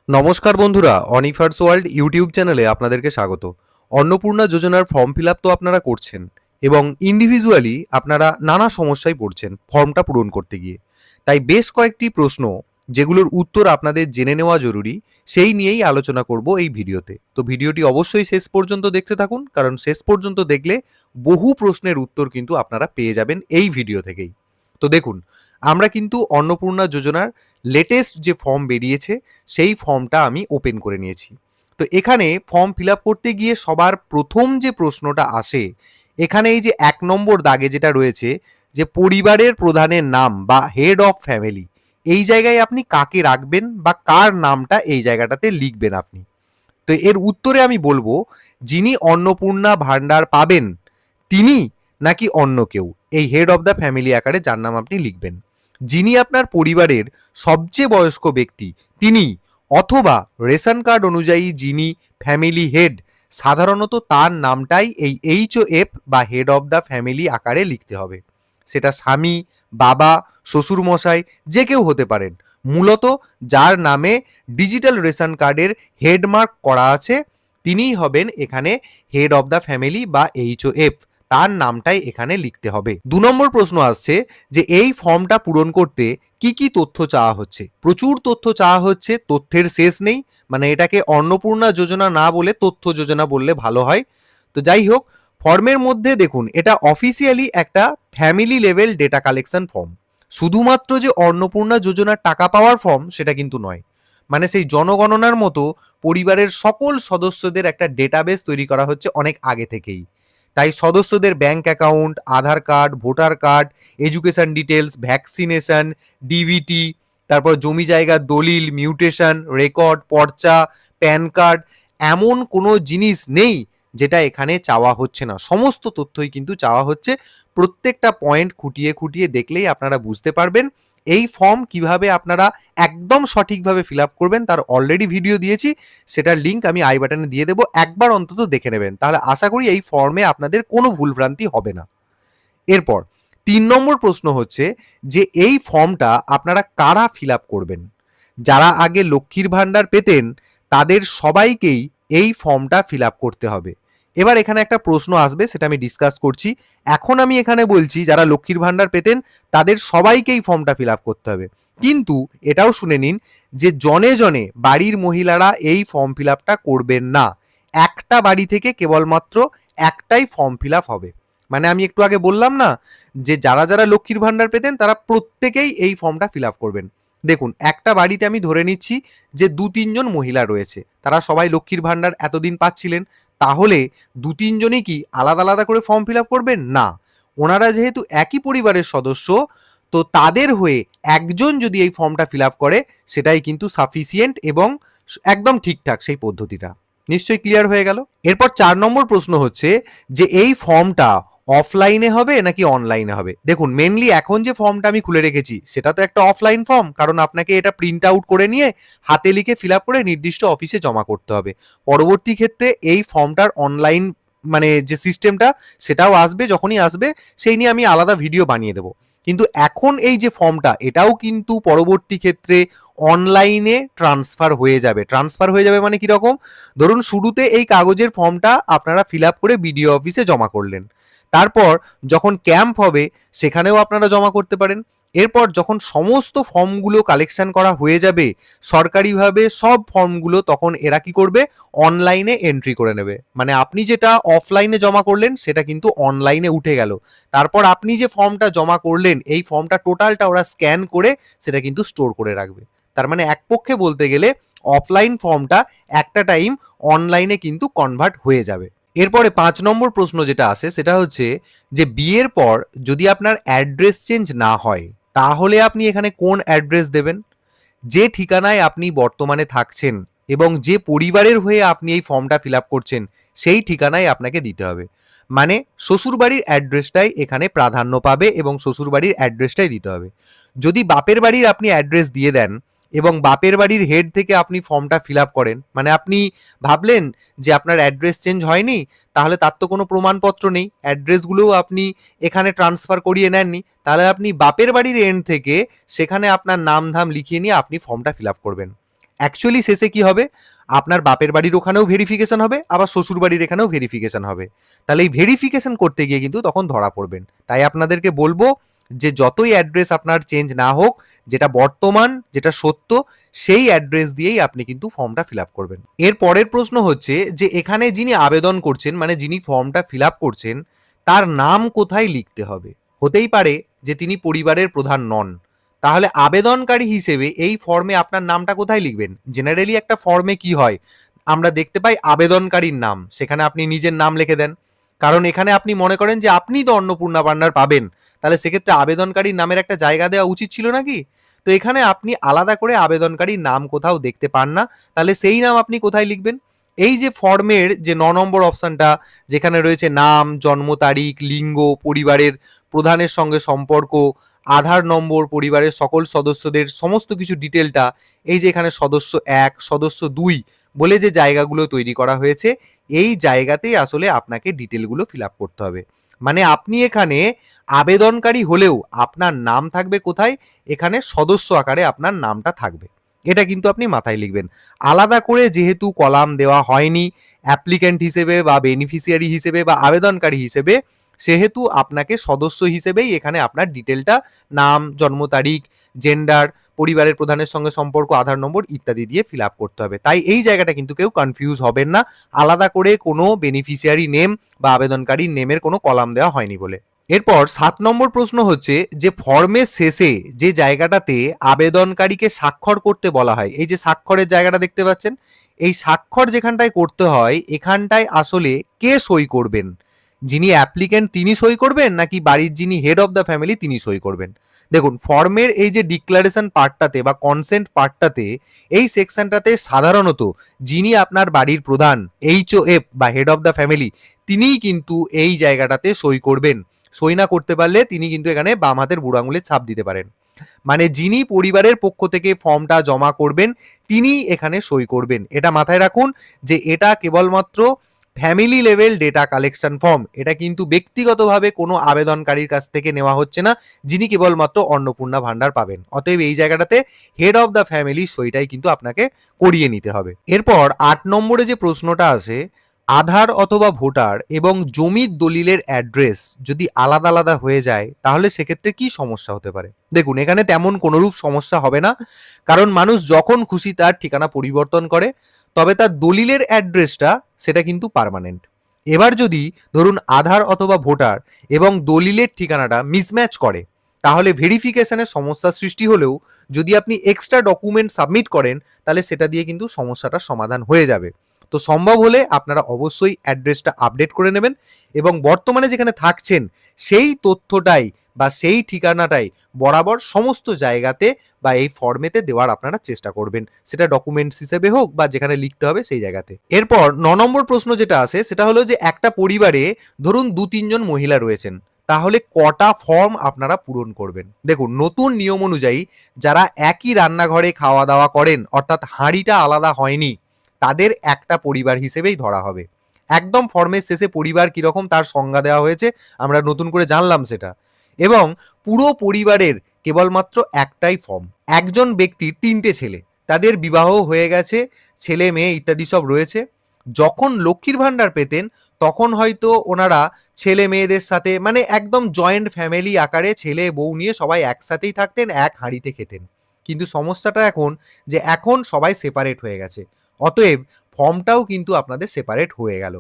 নমস্কার বন্ধুরা, অনিফার্স world YouTube চ্যানেলে আপনাদেরকে স্বাগত। অন্নপূর্ণা যোজনার ফর্ম ফিল আপ তো আপনারা করছেন এবং ইন্ডিভিজুয়ালি আপনারা নানা সমস্যায় পড়ছেন ফর্মটা পূরণ করতে গিয়ে। তাই বেশ কয়েকটি প্রশ্ন যেগুলোর উত্তর আপনাদের জেনে নেওয়া জরুরি, সেই নিয়েই আলোচনা করব এই ভিডিওতে। তো ভিডিওটি অবশ্যই শেষ পর্যন্ত দেখতে থাকুন, কারণ শেষ পর্যন্ত দেখলে বহু প্রশ্নের উত্তর কিন্তু আপনারা পেয়ে যাবেন এই ভিডিও থেকেই। তো দেখুন, আমরা কিন্তু অন্নপূর্ণা যোজনার লেটেস্ট যে ফর্ম বেরিয়েছে সেই ফর্মটা আমি ওপেন করে নিয়েছি। তো এখানে ফর্ম ফিল আপ করতে গিয়ে সবার প্রথম যে প্রশ্নটা আসে, এখানে এই যে ১ নম্বর দাগে যেটা রয়েছে যে পরিবারের প্রধানের নাম বা হেড অফ ফ্যামিলি, এই জায়গায় আপনি কাকে রাখবেন বা কার নামটা এই জায়গাটাতে লিখবেন আপনি। তো এর উত্তরে আমি বলবো, যিনি অন্নপূর্ণা ভাণ্ডার পাবেন তিনি নাকি অন্য কেউ, এই হেড অফ দ্য ফ্যামিলি আকারে যার নাম আপনি লিখবেন। যিনি আপনার পরিবারের সবচেয়ে বয়স্ক ব্যক্তি তিনি, অথবা রেশন কার্ড অনুযায়ী যিনি ফ্যামিলি হেড, সাধারণত তার নামটাই এই HOF বা হেড অফ দ্য ফ্যামিলি আকারে লিখতে হবে। সেটা স্বামী, বাবা, শ্বশুরমশাই যে কেউ হতে পারেন। মূলত যার নামে ডিজিটাল রেশন কার্ডের হেডমার্ক করা আছে তিনিই হবেন এখানে হেড অফ দ্য ফ্যামিলি বা HOF, তার নামটাই এখানে লিখতে হবে। ২ নম্বর প্রশ্ন আসছে যে এই ফর্মটা পূরণ করতে কি কি তথ্য চাওয়া হচ্ছে। প্রচুর তথ্য চাওয়া হচ্ছে, তথ্যের শেষ নেই। মানে এটাকে অন্নপূর্ণা যোজনা না বলে তথ্য যোজনা বললে ভালো হয়। তো যাই হোক, ফর্মের মধ্যে দেখুন, এটা অফিসিয়ালি একটা family level data collection form. শুধুমাত্র যে অন্নপূর্ণা যোজনার টাকা পাওয়ার ফর্ম সেটা কিন্তু নয়। মানে সেই জনগণনার মতো পরিবারের সকল সদস্যদের একটা ডেটাবেস তৈরি করা হচ্ছে অনেক আগে থেকেই। তাই সদস্যদের bank account, Aadhaar card, voter card, education details, vaccination, DVT, তারপর জমি জায়গার দলিল, মিউটেশন, রেকর্ড, পর্চা, প্যান কার্ড, এমন কোনো জিনিস নেই যেটা এখানে চাওয়া হচ্ছে না। সমস্ত তথ্যই কিন্তু চাওয়া হচ্ছে। প্রত্যেকটা পয়েন্ট খুঁটিয়ে খুঁটিয়ে দেখলেই আপনারা বুঝতে পারবেন এই ফর্ম কিভাবে আপনারা একদম সঠিকভাবে ফিল আপ করবেন। তার অলরেডি ভিডিও দিয়েছি, সেটার লিঙ্ক আমি আই বাটনে দিয়ে দেবো, একবার অন্তত দেখে নেবেন। তাহলে আশা করি এই ফর্মে আপনাদের কোনো ভুলভ্রান্তি হবে না। এরপর ৩ নম্বর প্রশ্ন হচ্ছে যে এই ফর্মটা আপনারা কারা ফিল আপ করবেন। যারা আগে লক্ষ্মীর ভাণ্ডার পেতেন তাদের সবাইকেই এই ফর্মটা ফিল আপ করতে হবে। এবার এখানে একটা প্রশ্ন আসবে, সেটা আমি ডিসকাস করছি। এখন আমি এখানে বলছি যারা লক্ষ্মীর ভাণ্ডার পেতেন তাদের সবাইকেই ফর্মটা ফিল আপ করতে হবে, কিন্তু এটাও শুনে নিন যে জনে জনে বাড়ির মহিলারা এই ফর্ম ফিল আপটা করবেন না। একটা বাড়ি থেকে কেবলমাত্র একটাই ফর্ম ফিল আপ হবে। মানে আমি একটু আগে বললাম না যে যারা যারা লক্ষ্মীর ভাণ্ডার পেতেন তারা প্রত্যেকেই এই ফর্মটা ফিল আপ করবেন। দেখুন, একটা বাড়িতে আমি ধরে নিচ্ছি যে ২-৩ জন মহিলা রয়েছে, তারা সবাই লক্ষ্মীর ভাণ্ডার এতদিন পাচ্ছিলেন। তাহলে ২-৩ জনই কি আলাদা আলাদা করে ফর্ম ফিল আপ করবেন? না, ওনারা যেহেতু একই পরিবারের সদস্য, তো তাদের হয়ে একজন যদি এই ফর্মটা ফিল আপ করে সেটাই কিন্তু সাফিসিয়েন্ট এবং একদম ঠিকঠাক সেই পদ্ধতিটা। নিশ্চয়ই ক্লিয়ার হয়ে গেল। এরপর ৪ নম্বর প্রশ্ন হচ্ছে যে এই ফর্মটা অফলাইনে হবে নাকি অনলাইনে হবে। দেখুন, মেনলি এখন যে ফর্মটা আমি খুলে রেখেছি সেটা তো একটা অফলাইন ফর্ম, কারণ আপনাকে এটা প্রিন্ট আউট করে নিয়ে হাতে লিখে ফিল আপ করে নির্দিষ্ট অফিসে জমা করতে হবে। পরবর্তী ক্ষেত্রে এই ফর্মটার অনলাইন মানে যে সিস্টেমটা সেটাও আসবে, যখনই আসবে সেই নিয়ে আমি আলাদা ভিডিও বানিয়ে দেবো। কিন্তু এখন এই যে ফর্মটা এটাও কিন্তু পরবর্তী ক্ষেত্রে অনলাইনে ট্রান্সফার হয়ে যাবে। ট্রান্সফার হয়ে যাবে মানে কিরকম? ধরুন শুরুতে এই কাগজের ফর্মটা আপনারা ফিল আপ করে বিডিও অফিসে জমা করলেন, তারপর যখন ক্যাম্প হবে সেখানেও আপনারা জমা করতে পারেন। এরপর যখন সমস্ত ফর্মগুলো কালেকশন করা হয়ে যাবে সরকারিভাবে সব ফর্মগুলো, তখন এরা কি করবে? অনলাইনে এন্ট্রি করে নেবে। মানে আপনি যেটা অফলাইনে জমা করলেন সেটা কিন্তু অনলাইনে উঠে গেল। তারপর আপনি যে ফর্মটা জমা করলেন এই ফর্মটা টোটালটা ওরা স্ক্যান করে সেটা কিন্তু স্টোর করে রাখবে। তার মানে এক পক্ষে বলতে গেলে অফলাইন ফর্মটা একটা টাইম অনলাইনে কিন্তু কনভার্ট হয়ে যাবে। এরপরে ৫ নম্বর প্রশ্ন যেটা আসে সেটা হচ্ছে যে বিয়ের পর যদি আপনার অ্যাড্রেস চেঞ্জ না হয় তাহলে আপনি এখানে কোন অ্যাড্রেস দেবেন। যে ঠিকানায় আপনি বর্তমানে থাকছেন এবং যে পরিবারের হয়ে আপনি এই ফর্মটা ফিল আপ করছেন সেই ঠিকানায় আপনাকে দিতে হবে। মানে শ্বশুরবাড়ির অ্যাড্রেসটাই এখানে প্রাধান্য পাবে এবং শ্বশুরবাড়ির অ্যাড্রেসটাই দিতে হবে। যদি বাপের বাড়ির আপনি অ্যাড্রেস দিয়ে দেন এবং বাপের বাড়ির হেড থেকে আপনি ফর্মটা ফিল আপ করেন, মানে আপনি ভাবলেন যে আপনার অ্যাড্রেস চেঞ্জ হয়নি, তাহলে তার তো কোনো প্রমাণপত্র নেই, অ্যাড্রেসগুলোও আপনি এখানে ট্রান্সফার করিয়ে নেননি, তাহলে আপনি বাপের বাড়ির এন্ড থেকে সেখানে আপনার নাম ধাম লিখিয়ে নিয়ে আপনি ফর্মটা ফিল আপ করবেন। অ্যাকচুয়ালি শেষে কি হবে, আপনার বাপের বাড়ির ওখানেও ভেরিফিকেশন হবে, আবার শ্বশুর বাড়ির এখানেও ভেরিফিকেশন হবে। তাহলে এই ভেরিফিকেশন করতে গিয়ে কিন্তু তখন ধরা পড়বেন। তাই আপনাদেরকে বলবো যে যতই অ্যাড্রেস আপনার চেঞ্জ না হোক, যেটা বর্তমান, যেটা সত্য, সেই অ্যাড্রেস দিয়েই আপনি কিন্তু ফর্মটা ফিল আপ করবেন। এর পরের প্রশ্ন হচ্ছে যে এখানে যিনি আবেদন করছেন, মানে যিনি ফর্মটা ফিল আপ করছেন, তার নাম কোথায় লিখতে হবে? হতেই পারে যে তিনি পরিবারের প্রধান নন, তাহলে আবেদনকারী হিসেবে এই ফর্মে আপনার নামটা কোথায় লিখবেন? জেনারেলি একটা ফর্মে কি হয়, আমরা দেখতে পাই আবেদনকারীর নাম, সেখানে আপনি নিজের নাম লিখে দেন। কারণ এখানে আপনি মনে করেন যে আপনি তো অন্নপূর্ণা ভান্ডার পাবেন, তাহলে সেক্ষেত্রে আবেদনকারীর নামের একটা জায়গা দেওয়া উচিত ছিল নাকি? তো এখানে আপনি আলাদা করে আবেদনকারীর নাম কোথাও দেখতে পান না, তাহলে সেই নাম আপনি কোথায় লিখবেন? এই যে ফর্মের যে 9 নম্বর অপশনটা, যেখানে রয়েছে নাম, জন্ম তারিখ, লিঙ্গ, পরিবারের প্রধানের সঙ্গে সম্পর্ক, আধার নম্বর, পরিবারের সকল সদস্যদের সমস্ত কিছু ডিটেলটা, এই যে এখানে সদস্য 1, সদস্য 2 বলে যে জায়গাগুলো তৈরি করা হয়েছে, এই জায়গাতেই আসলে আপনাকে ডিটেলগুলো ফিল আপ করতে হবে। মানে আপনি এখানে আবেদনকারী হলেও আপনার নাম থাকবে কোথায়? এখানে সদস্য আকারে আপনার নামটা থাকবে। এটা কিন্তু আপনি মাথায় লিখবেন। আলাদা করে যেহেতু কলাম দেওয়া হয়নি অ্যাপ্লিক্যান্ট হিসেবে বা বেনিফিশিয়ারি হিসেবে বা আবেদনকারী হিসেবে, সেহেতু আপনাকে সদস্য হিসেবেই এখানে আপনার ডিটেলটা, নাম, জন্ম তারিখ, জেন্ডার, পরিবারের প্রধানের সঙ্গে সম্পর্ক, আধার নম্বর ইত্যাদি দিয়ে ফিল আপ করতে হবে। তাই এই জায়গাটা কিন্তু কেউ কনফিউজ হবেন না, আলাদা করে কোনো বেনিফিশিয়ারি নেম বা আবেদনকারীর নেমের কোনো কলাম দেওয়া হয়নি বলে। এরপর 7 নম্বর প্রশ্ন হচ্ছে যে ফর্মের শেষে যে জায়গাটাতে আবেদনকারীকে স্বাক্ষর করতে বলা হয়, এই যে স্বাক্ষরের জায়গাটা দেখতে পাচ্ছেন, এই স্বাক্ষর যেখানটায় করতে হয়, এখানটায় আসলে কে সই করবেন? যিনি অ্যাপ্লিক্যান্ট তিনি সই করবেন, নাকি বাড়ির যিনি হেড অফ দ্য ফ্যামিলি তিনি সই করবেন? দেখুন, ফর্মের এই যে ডিক্লারেশন পার্টটাতে বা কনসেন্ট পার্টটাতে, এই সেকশনটাতে সাধারণত যিনি আপনার বাড়ির প্রধান, HOF বা হেড অফ দ্য ফ্যামিলি, তিনিই কিন্তু এই জায়গাটাতে সই করবেন। সই না করতে পারলে তিনি কিন্তু এখানে বাম হাতের বুড়ো আঙুলের ছাপ দিতে পারেন। মানে যিনি পরিবারের পক্ষ থেকে ফর্মটা জমা করবেন, তিনি এখানে সই করবেন। এটা মাথায় রাখুন যে এটা কেবলমাত্র family level data collection form, এটা কিন্তু ব্যক্তিগতভাবে কোনো আবেদনকারীর কাছ থেকে নেওয়া হচ্ছে না, যিনি কেবলমাত্র অন্নপূর্ণা ভান্ডার পাবেন। অতএব এই জায়গাটাতে হেড অফ দ্য ফ্যামিলি সইটাই কিন্তু আপনাকে করিয়ে নিতে হবে। এরপর 8 নম্বরে যে প্রশ্নটা আসে, আধার অথবা ভোটার এবং জমির দলিলের অ্যাড্রেস যদি আলাদা আলাদা হয়ে যায়, তাহলে সেক্ষেত্রে কি সমস্যা হতে পারে? দেখুন, এখানে তেমন কোনোরূপ সমস্যা হবে না, কারণ মানুষ যখন খুশি তার ঠিকানা পরিবর্তন করে, তবে তার দলিলের অ্যাড্রেসটা সেটা কিন্তু পার্মানেন্ট। এবার যদি ধরুন আধার অথবা ভোটার এবং দলিলের ঠিকানাটা মিসম্যাচ করে, তাহলে ভেরিফিকেশনের সমস্যার সৃষ্টি হলেও যদি আপনি এক্সট্রা ডকুমেন্ট সাবমিট করেন, তাহলে সেটা দিয়ে কিন্তু সমস্যাটার সমাধান হয়ে যাবে। তো সম্ভব হলে আপনারা অবশ্যই অ্যাড্রেসটা আপডেট করে নেবেন এবং বর্তমানে যেখানে থাকছেন সেই তথ্যটাই বা সেই ঠিকানাটাই বরাবর সমস্ত জায়গাতে বা এই ফর্মেতে দেওয়ার আপনারা চেষ্টা করবেন, সেটা ডকুমেন্টস হিসেবে হোক বা যেখানে লিখতে হবে সেই জায়গাতে। এরপর 9 নম্বর প্রশ্ন যেটা আসে, সেটা হলো যে একটা পরিবারে ধরুন 2-3 জন মহিলা রয়েছেন, তাহলে কটা ফর্ম আপনারা পূরণ করবেন? দেখুন, নতুন নিয়ম অনুযায়ী যারা একই রান্নাঘরে খাওয়া দাওয়া করেন, অর্থাৎ হাঁড়িটা আলাদা হয়নি, তাদের একটা পরিবার হিসেবেই ধরা হবে। একদম ফর্মের শেষে পরিবার কিরকম তার সংজ্ঞা দেওয়া হয়েছে, আমরা নতুন করে জানলাম সেটা। এবং পুরো পরিবারের কেবলমাত্র একটাই ফর্ম। একজন ব্যক্তির 3টে ছেলে, তাদের বিবাহ হয়ে গেছে, ছেলে মেয়ে ইত্যাদি সব রয়েছে। যখন লক্ষ্মীর ভাণ্ডার পেতেন, তখন হয়তো ওনারা ছেলে মেয়েদের সাথে মানে একদম জয়েন্ট ফ্যামিলি আকারে ছেলে বউ নিয়ে সবাই একসাথেই থাকতেন, এক হাঁড়িতে খেতেন। কিন্তু সমস্যাটা এখন যে এখন সবাই সেপারেট হয়ে গেছে, অতএব ফর্মটাও কিন্তু আপনাদের সেপারেট হয়ে গেল।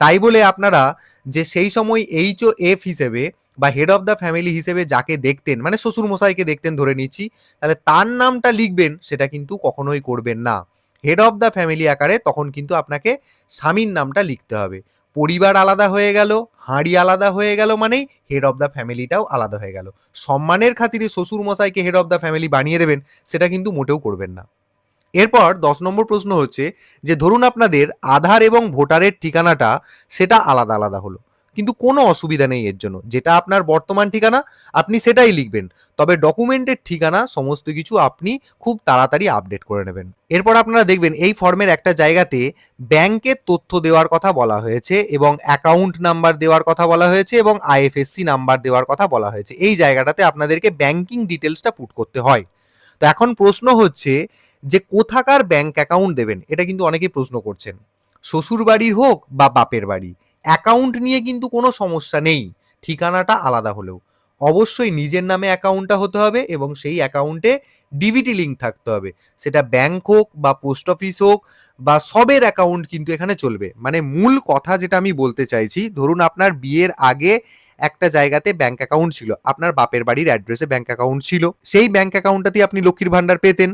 তাই বলে আপনারা যে সেই সময় HOF হিসেবে বা হেড অফ দ্য ফ্যামিলি হিসেবে যাকে দেখতেন, মানে শ্বশুর মশাইকে দেখতেন ধরে নিচ্ছি, তাহলে তার নামটা লিখবেন, সেটা কিন্তু কখনোই করবেন না। হেড অফ দ্য ফ্যামিলি আকারে তখন কিন্তু আপনাকে স্বামীর নামটা লিখতে হবে। পরিবার আলাদা হয়ে গেল, হাঁড়ি আলাদা হয়ে গেল, মানেই হেড অফ দ্য ফ্যামিলিটাও আলাদা হয়ে গেল। সম্মানের খাতিরে শ্বশুর মশাইকে হেড অফ দ্য ফ্যামিলি বানিয়ে দেবেন, সেটা কিন্তু মোটেও করবেন না। এরপর 10 নম্বর প্রশ্ন হচ্ছে যে ধরুন আপনাদের আধার এবং ভোটারের ঠিকানাটা সেটা আলাদা আলাদা হলো, কিন্তু কোনো অসুবিধা নেই এর জন্য, যেটা আপনার বর্তমান ঠিকানা আপনি সেটাই লিখবেন, তবে ডকুমেন্টের ঠিকানা সমস্ত কিছু আপনি খুব তাড়াতাড়ি আপডেট করে নেবেন। এরপর আপনারা দেখবেন এই ফর্মের একটা জায়গাতে ব্যাংকের তথ্য দেওয়ার কথা বলা হয়েছে এবং অ্যাকাউন্ট নাম্বার দেওয়ার কথা বলা হয়েছে এবং IFSC নাম্বার দেওয়ার কথা বলা হয়েছে। এই জায়গাটাতে আপনাদেরকে ব্যাংকিং ডিটেলসটা পুট করতে হয়। তো এখন প্রশ্ন হচ্ছে যে কোথাকার ব্যাংক অ্যাকাউন্ট দেবেন, এটা কিন্তু অনেকেই প্রশ্ন করছেন। শ্বশুর বাড়ির হোক বা বাপের বাড়ি, অ্যাকাউন্ট নিয়ে কিন্তু কোনো সমস্যা নেই, ঠিকানাটা আলাদা হলেও। অবশ্যই নিজের নামে অ্যাকাউন্টটা হতে হবে এবং সেই অ্যাকাউন্টে ডিবিটি লিঙ্ক থাকতে হবে। সেটা ব্যাংক হোক বা পোস্ট অফিস হোক বা সবের অ্যাকাউন্ট কিন্তু এখানে চলবে। মানে মূল কথা যেটা আমি বলতে চাইছি, ধরুন আপনার বিয়ের আগে একটা জায়গাতে ব্যাংক অ্যাকাউন্ট ছিল, আপনার বাপের বাড়ির অ্যাড্রেসে ব্যাংক অ্যাকাউন্ট ছিল, সেই ব্যাংক অ্যাকাউন্টটাতে আপনি লক্ষ্মীর ভান্ডার পেতেন।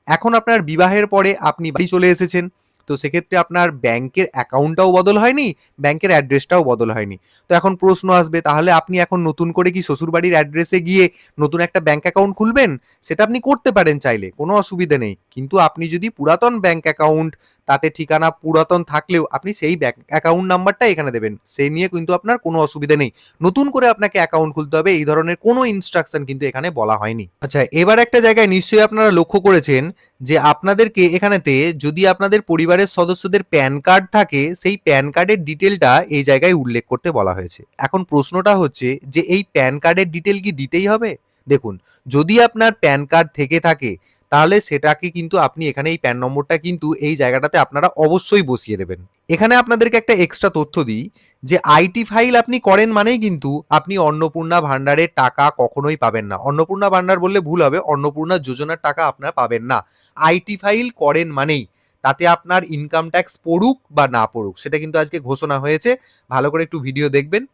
এখন আপনার বিবাহের পরে আপনি বাড়ি চলে এসেছেন, তো সেক্ষেত্রে আপনার ব্যাংকের অ্যাকাউন্টটাও বদল হয়নি, ব্যাংকের অ্যাড্রেসটাও বদল হয়নি। তো এখন প্রশ্ন আসবে, তাহলে আপনি এখন নতুন করে কি শ্বশুরবাড়ির অ্যাড্রেসে গিয়ে নতুন একটা ব্যাংক অ্যাকাউন্ট খুলবেন? সেটা আপনি করতে পারেন চাইলে, কোনো অসুবিধা নেই। কিন্তু আপনি যদি পুরাতন ব্যাংক অ্যাকাউন্ট, তাতে ঠিকানা পুরাতন থাকলেও আপনি সেই ব্যাংক অ্যাকাউন্ট নাম্বারটা এখানে দেবেন, সেই নিয়ে কিন্তু আপনার কোনো অসুবিধা নেই। নতুন করে আপনাকে অ্যাকাউন্ট খুলতে হবে এই ধরনের কোনো ইনস্ট্রাকশন কিন্তু এখানে বলা হয়নি। আচ্ছা, এবার একটা জায়গায় নিশ্চয়ই আপনারা লক্ষ্য করেছেন যে আপনাদেরকে এখানেতে যদি আপনাদের পরিবারের সদস্যদের প্যান কার্ড থাকে, সেই প্যান কার্ডের ডিটেলটা এই জায়গায় উল্লেখ করতে বলা হয়েছে। এখন প্রশ্নটা হচ্ছে যে এই প্যান কার্ডের ডিটেল কি দিতেই হবে? দেখুন, যদি আপনার প্যান কার্ড থেকে থাকে তাহলে সেটাকে কিন্তু আপনি এখানে এই প্যান নম্বরটা কিন্তু এই জায়গাটাতে আপনারা অবশ্যই বসিয়ে দেবেন। এখানে আপনাদেরকে একটা এক্সট্রা তথ্য দিই যে আইটি ফাইল আপনি করেন মানেই কিন্তু আপনি অন্নপূর্ণা ভান্ডারের টাকা কখনোই পাবেন না। অন্নপূর্ণা ভান্ডার বললে ভুল হবে, অন্নপূর্ণা যোজনার টাকা আপনারা পাবেন না। আইটি ফাইল করেন মানেই তাতে আপনার ইনকাম ট্যাক্স পড়ুক বা না পড়ুক, সেটা কিন্তু আজকে ঘোষণা হয়েছে, ভালো করে একটু ভিডিও দেখবেন।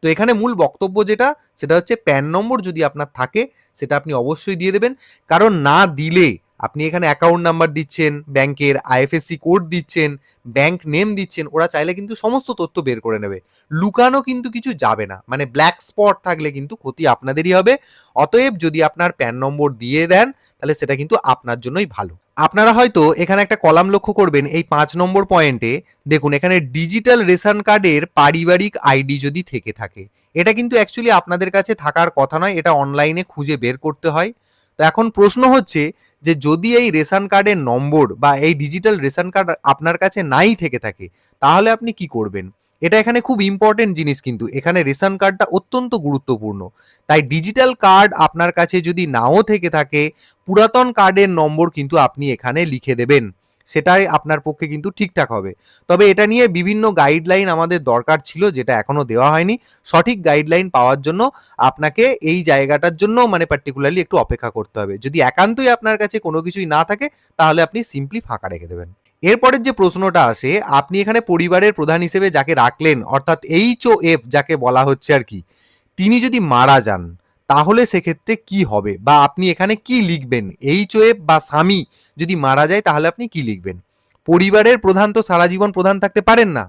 তো এখানে মূল বক্তব্য যেটা, সেটা হচ্ছে প্যান নম্বর যদি আপনার থাকে সেটা আপনি অবশ্যই দিয়ে দেবেন। কারণ না দিলে আপনি এখানে অ্যাকাউন্ট নাম্বার দিচ্ছেন, ব্যাংকের আইএফএসসি কোড দিচ্ছেন, ব্যাংক নেম দিচ্ছেন, ওরা চাইলে কিন্তু সমস্ত তথ্য বের করে নেবে। লুকানো কিন্তু কিছু যাবে না, মানে ব্ল্যাক স্পট থাকলে কিন্তু ক্ষতি আপনাদেরই হবে। অতএব যদি আপনার প্যান নম্বর দিয়ে দেন তাহলে সেটা কিন্তু আপনার জন্যই ভালো। আপনারা হয়তো এখানে একটা কলাম লক্ষ্য করবেন এই 5 নম্বর পয়েন্টে, দেখুন এখানে ডিজিটাল রেশন কার্ডের পারিবারিক আইডি যদি থেকে থাকে, এটা কিন্তু অ্যাকচুয়ালি আপনাদের কাছে থাকার কথা নয়, এটা অনলাইনে খুঁজে বের করতে হয়। তো এখন প্রশ্ন হচ্ছে যে যদি এই রেশন কার্ডের নম্বর বা এই ডিজিটাল রেশন কার্ড আপনার কাছে নাই থেকে থাকে, তাহলে আপনি কি করবেন? এটা এখানে খুব ইম্পর্টেন্ট জিনিস, কিন্তু এখানে রেশন কার্ডটা অত্যন্ত গুরুত্বপূর্ণ। তাই ডিজিটাল কার্ড আপনার কাছে যদি নাও থেকে থাকে, পুরাতন কার্ডের নম্বর কিন্তু আপনি এখানে লিখে দেবেন, সেটাই আপনার পক্ষে কিন্তু ঠিকঠাক হবে। তবে এটা নিয়ে বিভিন্ন গাইডলাইন আমাদের দরকার ছিল, যেটা এখনো দেওয়া হয়নি। সঠিক গাইডলাইন পাওয়ার জন্য আপনাকে এই জায়গাটার জন্য মানে পার্টিকুলারলি একটু অপেক্ষা করতে হবে। যদি একান্তই আপনার কাছে কোনো কিছুই না থাকে তাহলে আপনি সিম্পলি ফাঁকা রেখে দেবেন। এরপরের যে প্রশ্নটা আসে, আপনি এখানে পরিবারের প্রধান হিসেবে যাকে রাখলেন, অর্থাৎ এইচওএফ যাকে বলা হচ্ছে আর কি, তিনি যদি মারা যান তাহলে সেক্ষেত্রে কি হবে বা আপনি এখানে কি লিখবেন? এইচওএফ বা স্বামী যদি মারা যায় তাহলে আপনি কি লিখবেন? পরিবারের প্রধান তো সারা জীবন প্রধান থাকতে পারেন না,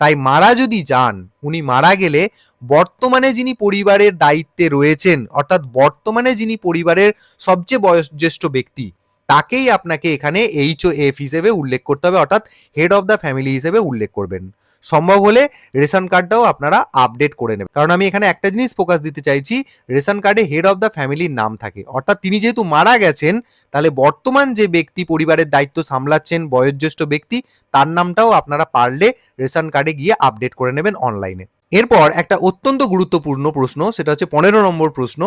তাই মারা যদি যান, উনি মারা গেলে বর্তমানে যিনি পরিবারের দায়িত্বে রয়েছেন, অর্থাৎ বর্তমানে যিনি পরিবারের সবচেয়ে বয়োজ্যেষ্ঠ ব্যক্তি, তাকেই আপনাকে এখানে এইচওএফ হিসেবে উল্লেখ করতে হবে, অর্থাৎ হেড অফ দ্য ফ্যামিলি হিসেবে উল্লেখ করবেন। সম্ভব হলে রেশন কার্ডটাও আপনারা আপডেট করে নেবেন, কারণ আমি এখানে একটা জিনিস ফোকাস দিতে চাইছি, রেশন কার্ডে হেড অফ দ্য ফ্যামিলির নাম থাকে, অর্থাৎ তিনি যেহেতু মারা গেছেন, তাহলে বর্তমান যে ব্যক্তি পরিবারের দায়িত্ব সামলাচ্ছেন, বয়োজ্যেষ্ঠ ব্যক্তি, তার নামটাও আপনারা পারলে রেশন কার্ডে গিয়ে আপডেট করে নেবেন অনলাইনে। এরপর একটা অত্যন্ত গুরুত্বপূর্ণ প্রশ্ন, সেটা হচ্ছে 15 নম্বর প্রশ্ন,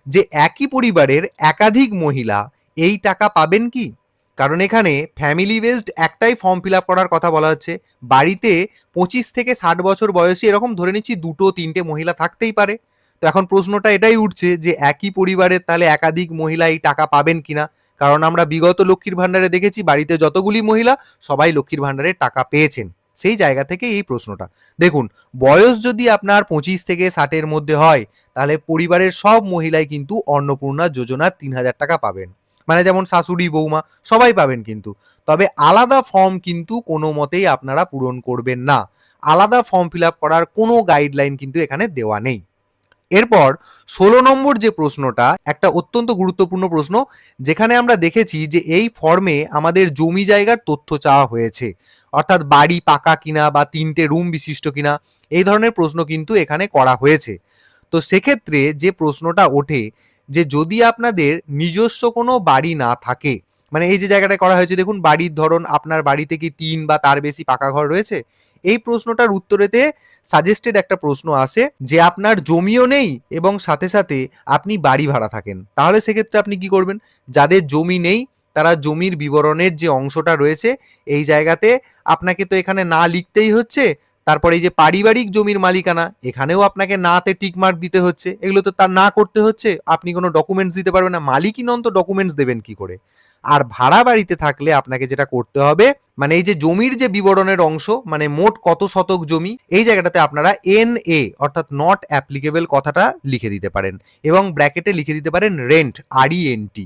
যে একই পরিবারের একাধিক মহিলা এই টাকা পাবেন কি? কারণ এখানে ফ্যামিলি বেসড একটাই ফর্ম ফিল আপ করার কথা বলা হচ্ছে। বাড়িতে 25 থেকে 60 বছর বয়সী এরকম ধরে নিচ্ছি 2-3টে মহিলা থাকতেই পারে। তো এখন প্রশ্নটা এটাই উঠছে যে একই পরিবারের তাহলে একাধিক মহিলা এই টাকা পাবেন কিনা? কারণ আমরা বিগত লক্ষ্মীর ভান্ডারে দেখেছি বাড়িতে যতগুলি মহিলা সবাই লক্ষ্মীর ভান্ডারের টাকা পেয়েছেন। সেই জায়গা থেকে এই প্রশ্নটা। দেখুন, বয়স যদি আপনার 25 থেকে 60-এর মধ্যে হয় তাহলে পরিবারের সব মহিলাই কিন্তু অন্নপূর্ণা যোজনার 3000 টাকা পাবেন। মানে যেমন শাশুড়ি, বৌমা সবাই পাবেন কিন্তু। তবে আলাদা ফর্ম কিন্তু কোনো মতেই আপনারা পূরণ করবেন না। আলাদা ফর্ম ফিল আপ করার কোনো গাইডলাইন কিন্তু এখানে দেওয়া নেই। এরপর 16 নম্বর যে প্রশ্নটা, একটা অত্যন্ত গুরুত্বপূর্ণ প্রশ্ন, যেখানে আমরা দেখেছি যে এই ফর্মে আমাদের জমি জায়গার তথ্য চাওয়া হয়েছে, অর্থাৎ বাড়ি পাকা কিনা বা 3টে রুম বিশিষ্ট কিনা, এই ধরনের প্রশ্ন কিন্তু এখানে করা হয়েছে। তো সেক্ষেত্রে যে প্রশ্নটা ওঠে যে যদি আপনাদের নিজস্ব কোনো বাড়ি না থাকে, মানে এই যে জায়গাটায় করা হয়েছে দেখুন, বাড়ির ধরন, আপনার বাড়িতে কি 3 বা তার বেশি পাকা ঘর রয়েছে? এই প্রশ্নটার উত্তরেতে সাজেস্টেড একটা প্রশ্ন আসে যে আপনার জমিও নেই এবং সাথে সাথে আপনি বাড়ি ভাড়া থাকেন। তাহলে সেক্ষেত্রে আপনি কি করবেন? যাদের জমি নেই তারা জমির বিবরণের যে অংশটা রয়েছে এই জায়গাতে আপনাকে তো এখানে না লিখতেই হচ্ছে। তারপরে এই যে পারিবারিক জমির মালিকানা, এখানেও আপনাকে নাতে টিক মার্ক দিতে হচ্ছে। এগুলো তো তার না করতে হচ্ছে, আপনি কোনো ডকুমেন্টস দিতে পারবেন না, মালিকই নন তো ডকুমেন্টস দেবেন কি করে? আর ভাড়া বাড়িতে থাকলে আপনাকে যেটা করতে হবে, মানে এই যে জমির যে বিবরণের অংশ, মানে মোট কত শতক জমি, এই জায়গাটাতে আপনারা NA অর্থাৎ নট অ্যাপ্লিকেবল কথাটা লিখে দিতে পারেন এবং ব্র্যাকেটে লিখে দিতে পারেন রেন্ট, RENT।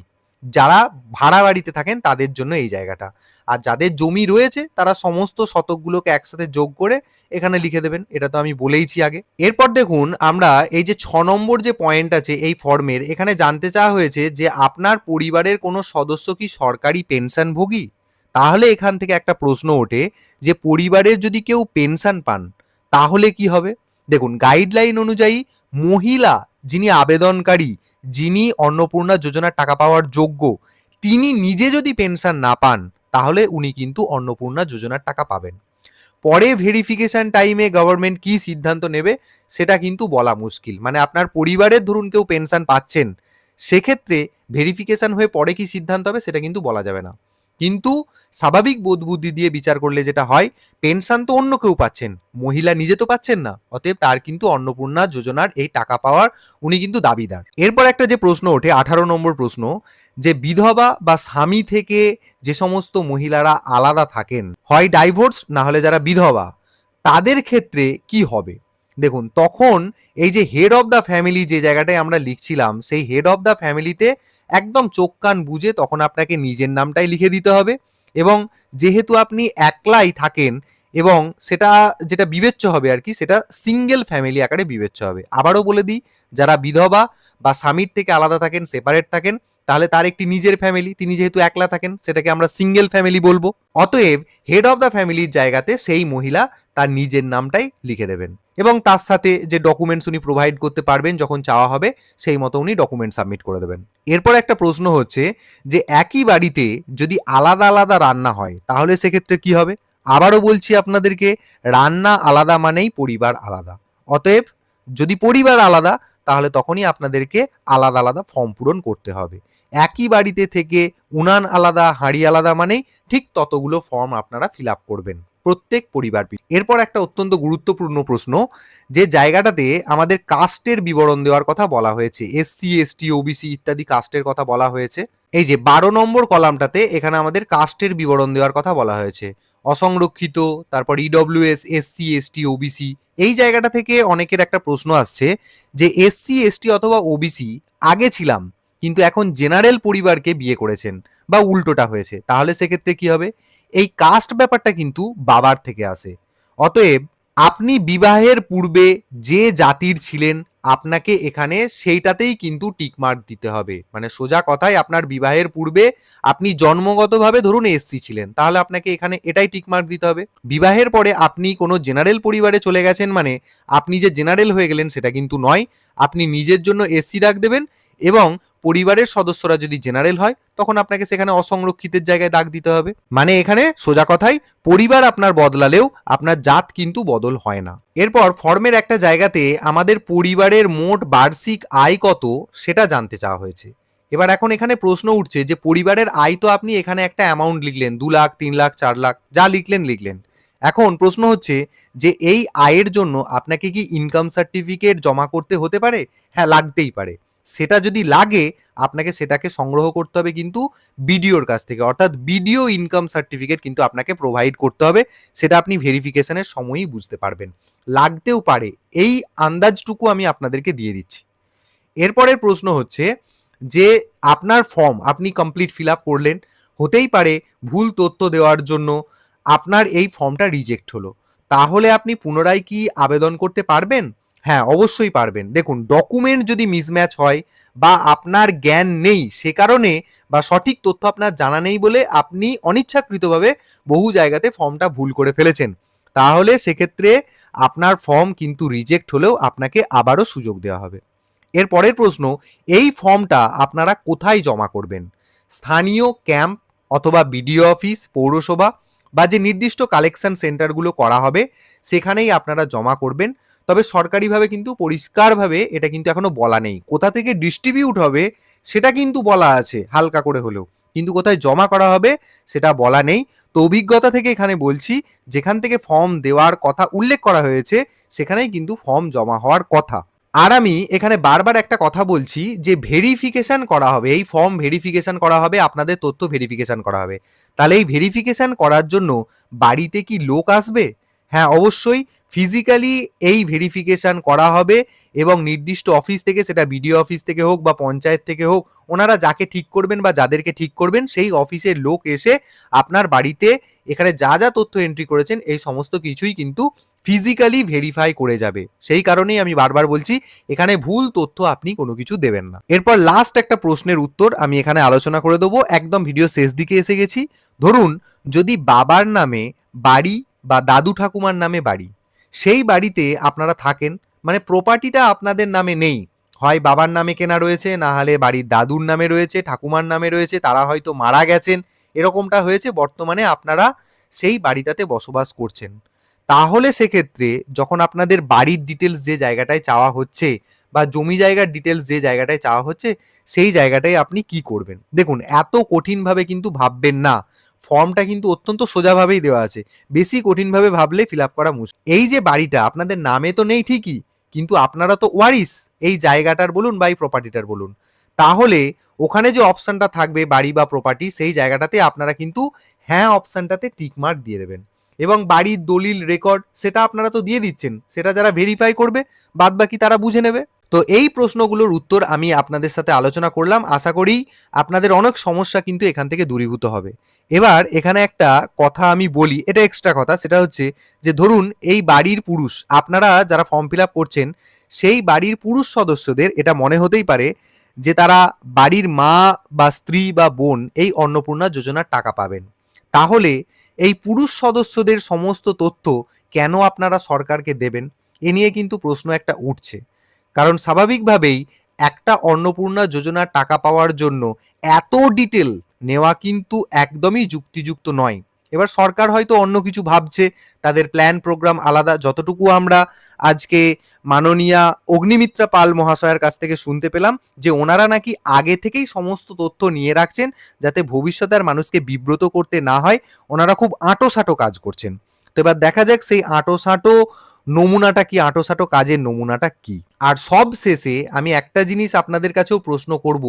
যারা ভাড়া বাড়িতে থাকেন তাদের জন্য এই জায়গাটা। আর যাদের জমি রয়েছে তারা সমস্ত শতকগুলোকে একসাথে যোগ করে এখানে লিখে দেবেন। এটা তো আমি বলেইছি আগে। এরপর দেখুন, আমরা এই যে 6 নম্বর যে পয়েন্ট আছে এই ফর্মের, এখানে জানতে চাওয়া হয়েছে যে আপনার পরিবারের কোনো সদস্য কি সরকারি পেনশনভোগী? তাহলে এখান থেকে একটা প্রশ্ন ওঠে যে পরিবারের যদি কেউ পেনশন পান তাহলে কি হবে? দেখুন, গাইডলাইন অনুযায়ী মহিলা যিনি আবেদনকারী, যিনি অন্নপূর্ণা যোজনার টাকা পাওয়ার যোগ্য, তিনি নিজে যদি পেনশন না পান তাহলে উনি কিন্তু অন্নপূর্ণা যোজনার টাকা পাবেন। পরে ভেরিফিকেশন টাইমে গভর্নমেন্ট কি সিদ্ধান্ত নেবে সেটা কিন্তু বলা মুশকিল। মানে আপনার পরিবারের ধরুন কেউ পেনশন পাচ্ছেন, সেক্ষেত্রে ভেরিফিকেশন হয়ে পরে কি সিদ্ধান্ত হবে সেটা কিন্তু বলা যাবে না। কিন্তু স্বাভাবিক বোধ বুদ্ধি দিয়ে বিচার করলে যেটা হয়, পেনশন তো অন্য কেউ পাচ্ছেন, মহিলা নিজে তো পাচ্ছেন না, অতএব তার কিন্তু অন্নপূর্ণা যোজনার এই টাকা পাওয়ার উনি কিন্তু দাবিদার। এরপর একটা যে প্রশ্ন ওঠে 18 নম্বর প্রশ্ন, যে বিধবা বা স্বামী থেকে যে সমস্ত মহিলারা আলাদা থাকেন, হয় ডাইভোর্স না হলে যারা বিধবা, তাদের ক্ষেত্রে কি হবে? দেখুন, তখন এই যে হেড অফ দ্য ফ্যামিলি যে জায়গাটায় আমরা লিখছিলাম, সেই হেড অফ দ্য ফ্যামিলিতে একদম চোখ কান বুঝে তখন আপনাকে নিজের নামটাই লিখে দিতে হবে। এবং যেহেতু আপনি একলাই থাকেন এবং সেটা যেটা বিবেচ্য হবে আর কি, সেটা সিঙ্গেল ফ্যামিলি আকারে বিবেচ্য হবে। আবারও বলে দিই, যারা বিধবা বা স্বামীর থেকে আলাদা থাকেন, সেপারেট থাকেন, তাহলে তার একটি নিজের ফ্যামিলি, তিনি যেহেতু একলা থাকেন সেটাকে আমরা সিঙ্গেল ফ্যামিলি বলবো। অতএব হেড অফ দ্য ফ্যামিলির জায়গাতে সেই মহিলা তার নিজের নামটাই লিখে দেবেন এবং তার সাথে যে ডকুমেন্টস উনি প্রোভাইড করতে পারবেন যখন চাওয়া হবে সেই মতো উনি ডকুমেন্ট সাবমিট করে দেবেন। এরপর একটা প্রশ্ন হচ্ছে যে একই বাড়িতে যদি আলাদা আলাদা রান্না হয় তাহলে সেক্ষেত্রে কি হবে? আবারও বলছি আপনাদেরকে, রান্না আলাদা মানেই পরিবার আলাদা। অতএব যদি পরিবার আলাদা তাহলে তখনই আপনাদেরকে আলাদা আলাদা ফর্ম পূরণ করতে হবে। একই বাড়িতে থেকে উনান আলাদা, হাঁড়ি আলাদা মানেই ঠিক ততগুলো ফর্ম আপনারা ফিল আপ করবেন প্রত্যেক পরিবার। এরপর একটা অত্যন্ত গুরুত্বপূর্ণ প্রশ্ন, যে জায়গাটাতে আমাদের কাস্টের বিবরণ দেওয়ার কথা বলা হয়েছে, SC ST OBC ইত্যাদি কাস্টের কথা বলা হয়েছে। এই যে 12 নম্বর কলামটাতে এখানে আমাদের কাস্টের বিবরণ দেওয়ার কথা বলা হয়েছে, অসংরক্ষিত, তারপর EWS, SC ST OBC। এই জায়গাটা থেকে অনেকের একটা প্রশ্ন আসছে যে SC ST অথবা OBC আগে ছিলাম কিন্তু এখন জেনারেল পরিবারকে বিয়ে করেছেন বা উল্টোটা হয়েছে, তাহলে সেক্ষেত্রে কি হবে? এই কাস্ট ব্যাপারটা কিন্তু বাবার থেকে আসে। অতএব আপনি বিবাহের পূর্বে যে জাতির ছিলেন আপনাকে এখানে সেইটাতেই কিন্তু টিকমার্ক দিতে হবে। মানে সোজা কথায়, আপনার বিবাহের পূর্বে আপনি জন্মগতভাবে ধরুন SC ছিলেন, তাহলে আপনাকে এখানে এটাই টিকমার্ক দিতে হবে। বিবাহের পরে আপনি কোনো জেনারেল পরিবারে চলে গেছেন মানে আপনি যে জেনারেল হয়ে গেলেন সেটা কিন্তু নয়, আপনি নিজের জন্য SC দাগ দেবেন এবং পরিবারের সদস্যরা যদি জেনারেল হয় তখন আপনাকে সেখানে অসংরক্ষিতের জায়গায় দাগ দিতে হবে। মানে এখানে সোজা কথায় পরিবার আপনার বদলালেও আপনার জাত কিন্তু বদল হয় না। এরপর ফর্মের একটা জায়গাতে আমাদের পরিবারের মোট বার্ষিক আয় কত সেটা জানতে চাওয়া হয়েছে। এবার এখন এখানে প্রশ্ন উঠছে যে পরিবারের আয় তো আপনি এখানে একটা অ্যামাউন্ট লিখলেন, 2 লাখ, 3 লাখ, 4 লাখ, যা লিখলেন। এখন প্রশ্ন হচ্ছে যে এই আয়ের জন্য আপনাকে কি ইনকাম সার্টিফিকেট জমা করতে হতে পারে? হ্যাঁ, লাগতেই পারে। সেটা যদি লাগে আপনাকে সেটাকে সংগ্রহ করতে হবে কিন্তু বিডিওর কাছ থেকে, অর্থাৎ বিডিও ইনকাম সার্টিফিকেট কিন্তু আপনাকে প্রোভাইড করতে হবে। সেটা আপনি ভেরিফিকেশনের সময়ই বুঝতে পারবেন, লাগতেও পারে, এই আন্দাজটুকু আমি আপনাদেরকে দিয়ে দিচ্ছি। এরপরের প্রশ্ন হচ্ছে যে আপনার ফর্ম আপনি কমপ্লিট ফিল আপ করলেন, হতেই পারে ভুল তথ্য দেওয়ার জন্য আপনার এই ফর্মটা রিজেক্ট হলো, তাহলে আপনি পুনরায় কি আবেদন করতে পারবেন? হ্যাঁ, অবশ্যই পারবেন। দেখুন, ডকুমেন্ট যদি মিসম্যাচ হয় বা আপনার জ্ঞান নেই সে কারণে বা সঠিক তথ্য আপনার জানা নেই বলে আপনি অনিচ্ছাকৃতভাবে বহু জায়গাতে ফর্মটা ভুল করে ফেলেছেন, তাহলে সেক্ষেত্রে আপনার ফর্ম কিন্তু রিজেক্ট হলেও আপনাকে আবারও সুযোগ দেওয়া হবে। এর পরের প্রশ্ন, এই ফর্মটা আপনারা কোথায় জমা করবেন? স্থানীয় ক্যাম্প, অথবা বিডিও অফিস, পৌরসভা বা যে নির্দিষ্ট কালেকশন সেন্টারগুলো করা হবে সেখানেই আপনারা জমা করবেন। তবে সরকারিভাবে কিন্তু পরিষ্কারভাবে এটা কিন্তু এখনো বলা নেই। কোথা থেকে ডিস্ট্রিবিউট হবে সেটা কিন্তু বলা আছে হালকা করে হলেও, কিন্তু কোথায় জমা করা হবে সেটা বলা নেই। তো অভিজ্ঞতা থেকে এখানে বলছি, যেখান থেকে ফর্ম দেওয়ার কথা উল্লেখ করা হয়েছে সেখানেই কিন্তু ফর্ম জমা হওয়ার কথা। আর আমি এখানে বারবার একটা কথা বলছি যে ভেরিফিকেশন করা হবে, এই ফর্ম ভেরিফিকেশন করা হবে, আপনাদের তথ্য ভেরিফিকেশন করা হবে। তাহলে এই ভেরিফিকেশন করার জন্য বাড়িতে কি লোক আসবে? হ্যাঁ, অবশ্যই ফিজিক্যালি এই ভেরিফিকেশন করা হবে এবং নির্দিষ্ট অফিস থেকে, সেটা বিডিও অফিস থেকে হোক বা পঞ্চায়েত থেকে হোক, ওনারা যাকে ঠিক করবেন বা যাদেরকে ঠিক করবেন সেই অফিসের লোক এসে আপনার বাড়িতে এখানে যা যা তথ্য এন্ট্রি করেছেন এই সমস্ত কিছুই কিন্তু ফিজিক্যালি ভেরিফাই করে যাবে। সেই কারণেই আমি বারবার বলছি এখানে ভুল তথ্য আপনি কোনো কিছু দেবেন না। এরপর লাস্ট একটা প্রশ্নের উত্তর আমি এখানে আলোচনা করে দেবো, একদম ভিডিও শেষ দিকে এসে গেছি। ধরুন যদি বাবার নামে বাড়ি বা দাদু ঠাকুমার নামে বাড়ি, সেই বাড়িতে আপনারা থাকেন, মানে প্রপার্টিটা আপনাদের নামে নেই, হয় বাবার নামে কেনা রয়েছে, না হলে বাড়ির দাদুর নামে রয়েছে, ঠাকুমার নামে রয়েছে, তারা হয়তো মারা গেছেন, এরকমটা হয়েছে, বর্তমানে আপনারা সেই বাড়িটাতে বসবাস করছেন। তাহলে সেক্ষেত্রে যখন আপনাদের বাড়ির ডিটেলস যে জায়গাটায় চাওয়া হচ্ছে বা জমি জায়গার ডিটেলস যে জায়গাটায় চাওয়া হচ্ছে সেই জায়গাটায় আপনি কি করবেন? দেখুন, এত কঠিনভাবে কিন্তু ভাববেন না, ফর্মটা কিন্তু অত্যন্ত সোজাভাবেই দেওয়া আছে, বেশি কঠিনভাবে ভাবলে ফিল আপ করা মুশকিল। এই যে বাড়িটা আপনাদের নামে তো নেই ঠিকই, কিন্তু আপনারা তো ওয়ারিস এই জায়গাটার বলুন বা এই প্রপার্টিটার বলুন, তাহলে ওখানে যে অপশনটা থাকবে বাড়ি বা প্রপার্টি, সেই জায়গাটাতে আপনারা কিন্তু হ্যাঁ অপশনটাতে টিকমার্ক দিয়ে দেবেন। এবং বাড়ির দলিল রেকর্ড সেটা আপনারা তো দিয়ে দিচ্ছেন, সেটা যারা ভেরিফাই করবে বাদ বাকি তারা বুঝে নেবে। তো এই প্রশ্নগুলোর উত্তর আমি আপনাদের সাথে আলোচনা করলাম, আশা করি আপনাদের অনেক সমস্যা কিন্তু এখান থেকে দূরীভূত হবে। এবার এখানে একটা কথা আমি বলি, এটা এক্সট্রা কথা, সেটা হচ্ছে যে ধরুন এই বাড়ির পুরুষ, আপনারা যারা ফর্ম ফিল আপ করছেন সেই বাড়ির পুরুষ সদস্যদের এটা মনে হতেই পারে যে তারা বাড়ির মা বা স্ত্রী বা বোন এই অন্নপূর্ণা যোজনার টাকা পাবেন। তাহলে এই পুরুষ সদস্যদের সমস্ত তথ্য কেন আপনারা সরকারকে দেবেন, এ নিয়ে কিন্তু প্রশ্ন একটা উঠছে। কারণ স্বাভাবিকভাবেই একটা অন্নপূর্ণা যোজনার টাকা পাওয়ার জন্য এত ডিটেল নেওয়া কিন্তু একদমই যুক্তিযুক্ত নয়। এবার সরকার হয়তো অন্য কিছু ভাবছে, তাদের প্ল্যান প্রোগ্রাম আলাদা। যতটুকু আমরা আজকে মাননীয়া অগ্নিমিত্রা পাল মহাশয়ের কাছ থেকে শুনতে পেলাম যে ওনারা নাকি আগে থেকেই সমস্ত তথ্য নিয়ে রাখছেন যাতে ভবিষ্যতে আর মানুষকে বিব্রত করতে না হয়, ওনারা খুব আঁটোসাঁটো কাজ করছেন। তো এবার দেখা যাক সেই আঁটোসাঁটো নমুনাটা কি, আঁটোসাঁটো কাজের নমুনাটা কি। আর সব শেষে আমি একটা জিনিস আপনাদের কাছেও প্রশ্ন করব,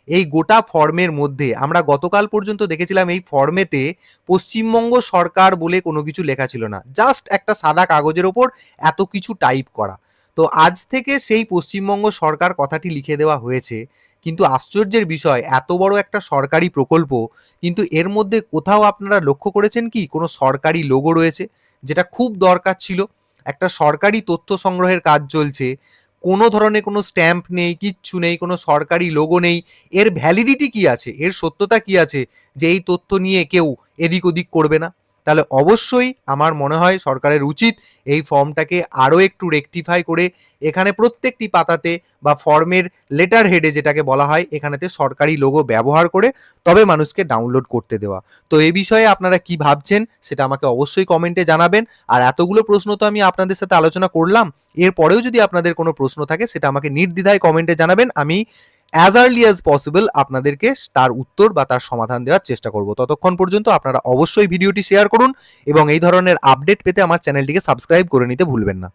এই গোটা ফর্মের মধ্যে আমরা গতকাল পর্যন্ত দেখেছিলাম এই ফর্মেতে পশ্চিমবঙ্গ সরকার বলে কোনো কিছু লেখা ছিল না, জাস্ট একটা সাদা কাগজের ওপর এত কিছু টাইপ করা। তো আজ থেকে সেই পশ্চিমবঙ্গ সরকার কথাটি লিখে দেওয়া হয়েছে, কিন্তু আশ্চর্যের বিষয় এত বড় একটা সরকারি প্রকল্প, কিন্তু এর মধ্যে কোথাও আপনারা লক্ষ্য করেছেন কি কোনো সরকারি লোগো রয়েছে, যেটা খুব দরকার ছিল। একটা সরকারি তথ্য সংগ্রহের কাজ চলছে, কোনো ধরনের কোনো স্ট্যাম্প নেই, কিচ্ছু নেই, কোনো সরকারি লোগো নেই। এর ভ্যালিডিটি কি আছে, এর সত্যতা কি আছে যে এই তথ্য নিয়ে কেউ এদিক ওদিক করবে না? তাহলে অবশ্যই আমার মনে হয় সরকারের উচিত এই ফর্মটাকে আরও একটু রেকটিফাই করে এখানে প্রত্যেকটি পাতাতে বা ফর্মের লেটার হেডে যেটাকে বলা হয় এখানেতে সরকারি লোগো ব্যবহার করে তবে মানুষকে ডাউনলোড করতে দেওয়া। তো এই বিষয়ে আপনারা কি ভাবছেন সেটা আমাকে অবশ্যই কমেন্টে জানাবেন। আর এতগুলো প্রশ্ন তো আমি আপনাদের সাথে আলোচনা করলাম, এরপরেও যদি আপনাদের কোনো প্রশ্ন থাকে সেটা আমাকে নির্দ্বিধায় কমেন্টে জানাবেন, আমি অ্যাজ আর্লি অ্যাজ পসিবল আপনাদেরকে তার উত্তর বা তার সমাধান দেওয়ার চেষ্টা করব। ততক্ষণ পর্যন্ত আপনারা অবশ্যই ভিডিওটি শেয়ার করুন এবং এই ধরনের আপডেট পেতে আমার চ্যানেলটিকে সাবস্ক্রাইব করে নিতে ভুলবেন না।